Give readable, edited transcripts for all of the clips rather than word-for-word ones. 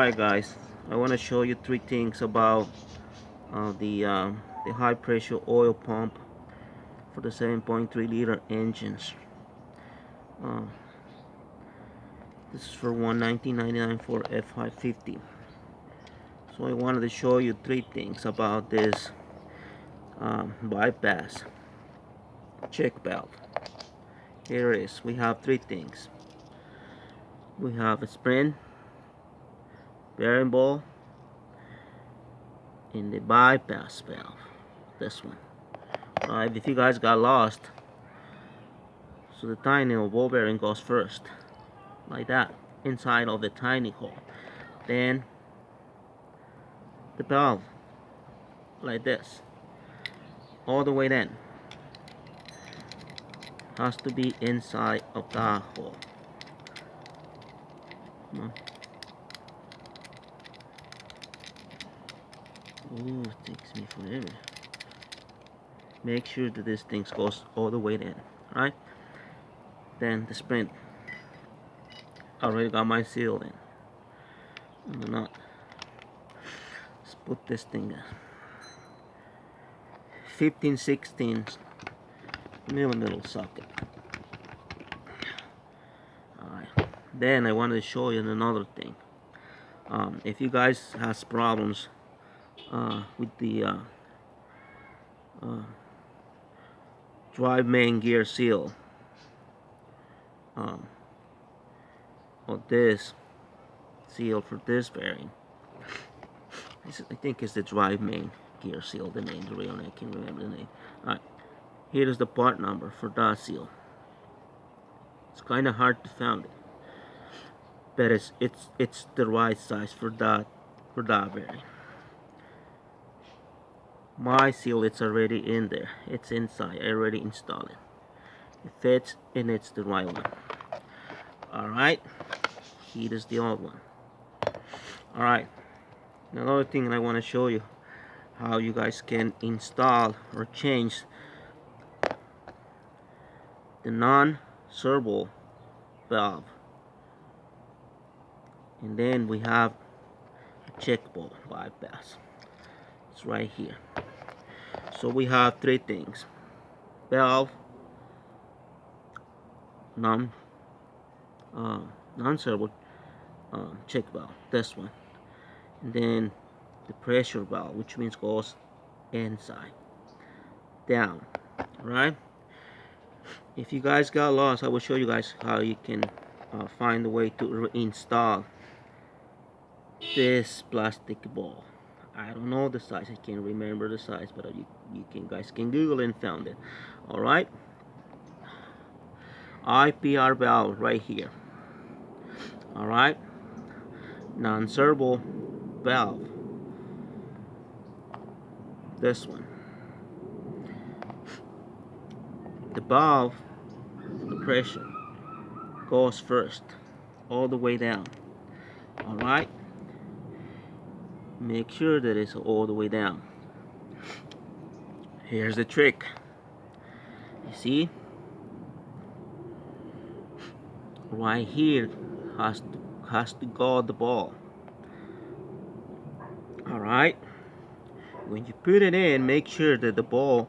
Alright guys, I want to show you three things about the high pressure oil pump for the 7.3 liter engines. Uh, this is for $119.99 for F550. So I wanted to show you three things about this bypass check valve. Here it is. We have three things. We have a spring, bearing ball, and the bypass valve. This one. Alright, if you guys got lost, so the tiny ball bearing goes first, like that, inside of the tiny hole. Then the valve, like this, all the way then, has to be inside of that hole. Come on. Ooh, it takes me forever. Make sure that this thing goes all the way in. Alright? Then the spring. I already got my seal in. On the nut. Let's put this thing in. 15/16 millimeter socket. Alright. Then I wanted to show you another thing. If you guys has problems with the drive main gear seal or this seal for this bearing, I think it's the drive main gear seal, the name, the real name, I can't remember the name. Alright, here is the part number for that seal. It's kind of hard to find it, but it's the right size for that bearing. My seal, it's already in there, it's inside, I already installed it. It fits and it's the right one. Alright, here is the old one. Alright, another thing I want to show you how you guys can install or change the non-servo valve. And then we have a check ball bypass. It's right here. So we have three things: valve, non-servo check valve, this one, and then the pressure valve, which means goes inside down. Right? If you guys got lost, I will show you guys how you can find a way to reinstall this plastic ball. I don't know the size, I can't remember the size, but you guys can Google and found it. Alright, IPR valve right here. Alright, non-servo valve, this one. The valve, the pressure goes first all the way down. Alright, make sure that it's all the way down. Here's the trick. You see, right here has to go the ball. Alright, when you put it in, make sure that the ball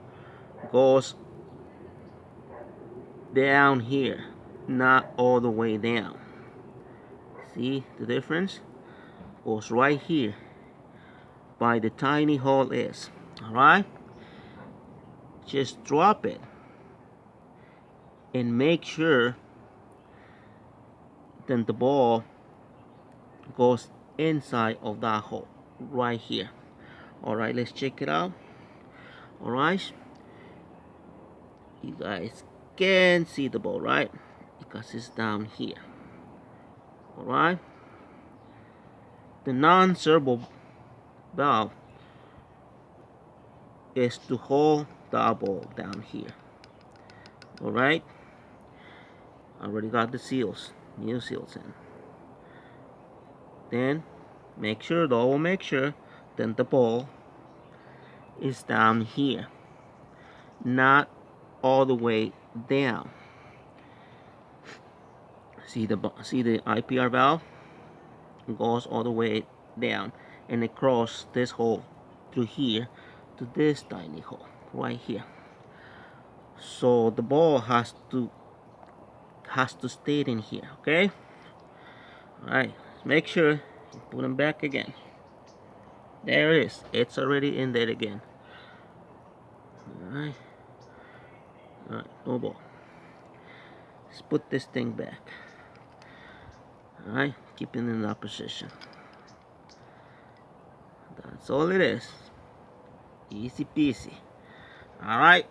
goes down here, not all the way down. See the difference? Goes right here by the tiny hole is. Alright, just drop it and make sure that the ball goes inside of that hole right here. Alright, let's check it out. Alright, you guys can see the ball, right? Because it's down here. Alright, the non-servo valve is to hold the ball down here. Alright, I already got the seals, new seals in. Then make sure that the ball is down here, not all the way down. See the IPR valve? and goes all the way down, and it crosses this hole through here to this tiny hole right here. So the ball has to stay in here, okay? All right, make sure you put them back again. There it is. It's already in there again. All right, no ball. Let's put this thing back. All right, keep it in that position. That's all it is. Easy peasy. All right.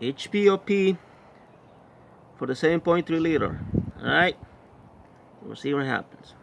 HPOP for the 7.3 liter. All right. We'll see what happens.